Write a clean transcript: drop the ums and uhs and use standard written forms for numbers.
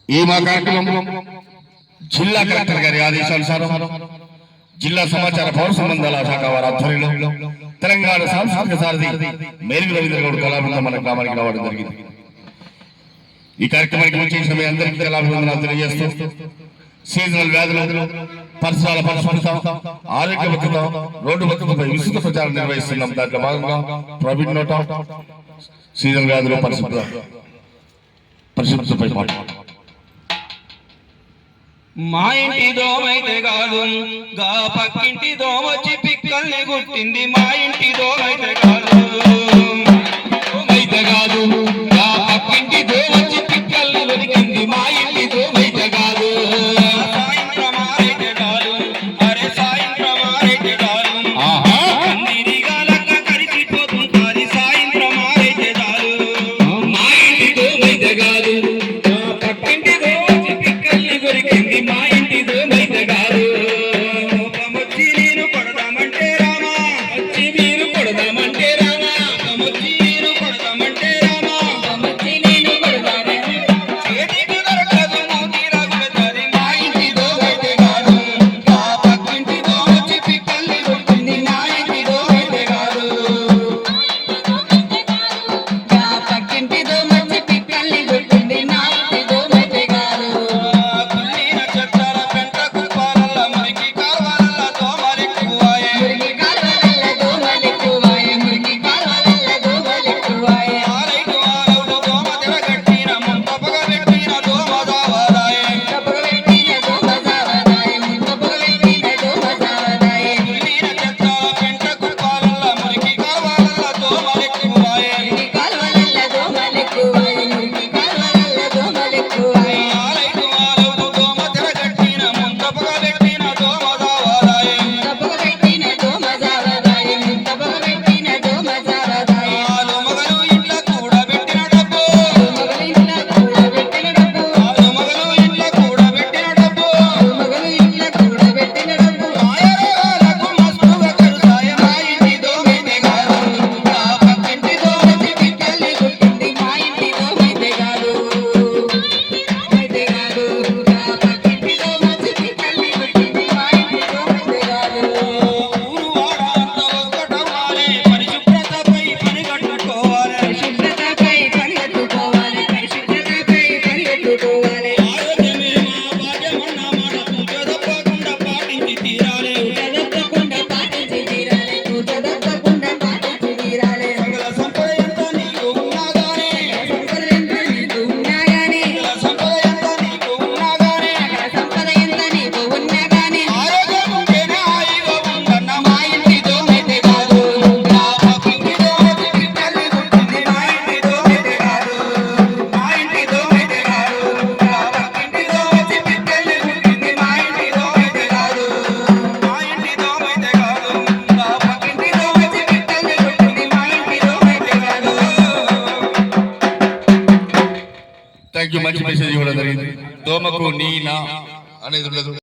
ఈ మా కార్యక్రమం జిల్లా కలెక్టర్ గారి ఆదేశానుసారం జిల్లా సమాచార పౌర సంబంధాల శాఖ వారి ఆధ్వర్యంలో తెలంగాణ సాంస్కృతిక సారథి మేలుగు రవీంద్రగౌడ్ కళాబృందం మన గ్రామానికి రావడం జరిగింది. ఈ కార్యక్రమానికి వచ్చేసిన మీ అందరికీ కళాభివందనాలు తెలియజేస్తూ సీజనల్ వ్యాధులు, పరిసరాల పరిశుభ్రత, ఆరోగ్య భద్రత, రోడ్డు భద్రతపై విస్తృత ప్రచారం నిర్వహిస్తున్నాం. దాంట్లో భాగంగా ప్రవీణ్ నోటా సీజనల్ వ్యాధులు, పరిశుభ్రతపై మాట. మా ఇంటి దోమైతే కాదు గా పక్కింటి దోమొచ్చి పిక్కల్ని గుట్టింది. మా ఇంటి దోమైతే కాదు గా పక్కింటి దోమొచ్చి పిక్కల్ని దొరికింది. మా ఇంటి దోమైతే కాదు సాయంత్రం ఆరైతే కాదు అరే సాయంత్రం ఆరైతే కాదు కందిరిగా లక్క కరిచిపోతుంటాది. సాయంత్రం ఆరైతే కాదు మా ఇంటి దోమైతే కాదు పక్కింటి దోమొచ్చి పిక్కల్ని దొరికింది. మా ఇంటి దోమైతే కాదు కోపమొచ్చి నేను కొడదామంటే రామా వచ్చి మీరు కొడదామంటే రామా కోపమొచ్చి నేను కొడదామంటే రామా కోపమొచ్చి నేను కొడదామంటే చేతికి దొరకదు మూతి రగులుతది. మా ఇంటి దోమైతే కాదు గా పక్కింటి దోమొచ్చి పిక్కల్ని కొట్టింది. మా ఇంటి దోమైతే కాదు గా పక్కింటి దోమొచ్చి పిక్కల్ని కొట్టింది. నా ఇంటి దోమైతే కాదు కుల్లిన చెట్టాల పెంట కుప్పాలల్ల మురికి కావాలల్ల దోమలెక్కువాయే మురికి కావాలల్ల దోమలెక్కువాయే మురికి కావాలల్ల దోమలెక్కువాయే ఆరైదు ఆరవుడు దోమ తెరగట్టిన ముంతపగ పెట్టిన దోమ జావదాయే ముంతపగ పెట్టిన దోమ జావదాయే ముంతపగ పెట్టిన దోమ జావదాయే కుల్లిన చెట్టాల పెంట కుప్పాలల్ల మురికి కావాలల్ల దోమలెక్కువాయే మురికి కావాలల్ల దోమలెక్కువాయే మురికి కావాలల్ల దోమలెక్కువాయే ఆరైదు ఆరవుడు దోమ తెరగట్టిన ముంతపగ పెట్టిన దోమ జావదాయే ముంతపగ పెట్టిన దోమ జావదాయే ముంతపగ పెట్టిన దోమ జావదాయే ఆలు మగలు ఇంట్ల కూడబెట్టిన డబ్బు మగలు ఇంట్ల కూడబెట్టిన డబ్బు ఆలు మగలు ఇంట్ల కూడబెట్టిన డబ్బు మగలు ఇంట్ల కూడబెట్టిన డబ్బు ఆయరాలకు మస్తుగా కరుసాయ. మా ఇంటి దోమైతే కాదు గా పక్కింటి దోమొచ్చి పిక్కల్ని కొట్టింది. మా ఇంటి దోమైతే కాదు దోమైతే కాదు గా పక్కింటి దోమొచ్చి పిక్కల్ని కొట్టింది. మా ఇంటి దోమైతే కాదు ఊరు వాడ అంతా ఒక్కటవ్వాలి. పరిశుభ్రతపై పని కట్టుకోవాలి. పరిశుభ్రతపై పని కట్టుకోవాలి. పరిశుభ్రతపై పని కట్టుకోవాలి. ఆరోగ్యమే మా భాగ్యమన్న మాట పూజ తప్పకుండా పాటించి తీరాలి. పూజ తప్పకుండా పాటించి తీరాలి. పూజ తప్పకుండా పాటించి తీరాలి. సకల సంపద ఎంత నీకు ఉన్నా గానీ సంపద ఎంత నీకు ఉన్నా గానీ సంపద ఎంత నీకు ఉన్నా గానీ సంపద ఎంత నీకు ఉన్నా గానీ ఆరోగ్యం ఉంటేనే హాయిగా ఉండన్న. మా ఇంటి దోమైతే కాదు గా పక్కింటి దోమొచ్చి పిక్కల్ని కొట్టింది. మా ఇంటి దోమైతే కాదు మా ఇంటి దోమైతే కాదు గా పక్కింటి దోమొచ్చి పిక్కల్ని కొట్టింది. మా ఇంటి దోమైతే కాదు మా ఇంటి దోమైతే కాదు గా పక్కింటి దోమొచ్చి పిక్కల్ని కొట్టింది. మా ఇంటి దోమైతే కాదు. Thank you. మంచి మెసేజ్ ఇవ్వడం జరిగింది. దోమకు నీ నా అనేది ఉండదు.